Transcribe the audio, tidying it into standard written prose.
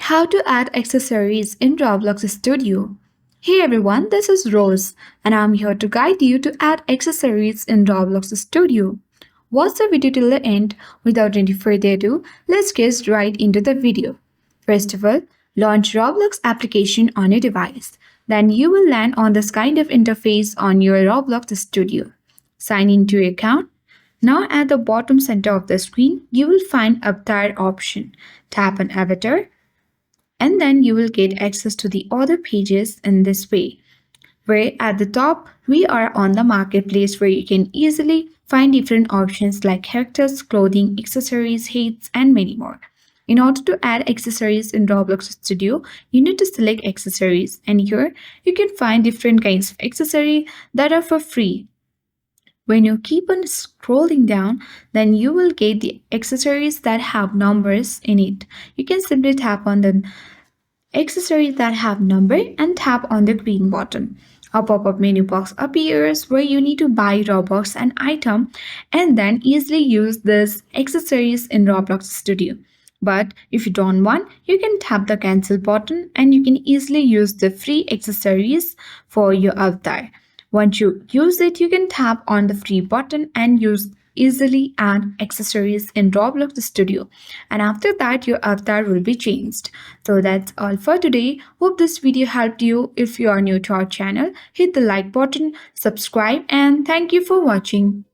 How to add accessories in Roblox Studio. Hey everyone, this is Rose, and I'm here to guide you to add accessories in Roblox Studio. Watch the video till the end. Without any further ado, let's get right into the video. First of all, launch Roblox application on your device. Then you will land on this kind of interface on your Roblox Studio. Sign into your account. Now at the bottom center of the screen, you will find Avatar option. Tap on Avatar and then you will get access to the other pages in this way, where at the top we are on the marketplace where you can easily find different options like characters, clothing, accessories, hats, and many more. In order to add accessories in Roblox Studio, you need to select accessories, and here you can find different kinds of accessory that are for free. When you keep on scrolling down, then you will get the accessories that have numbers in it. You can simply tap on the accessories that have number and tap on the green button. A pop-up menu box appears where you need to buy Robux an item and then easily use this accessories in Roblox Studio. But if you don't want, you can tap the cancel button and you can easily use the free accessories for your avatar. Once you use it, you can tap on the free button and use easily add accessories in Roblox Studio. And after that, your avatar will be changed. So that's all for today. Hope this video helped you. If you are new to our channel, hit the like button, subscribe, and thank you for watching.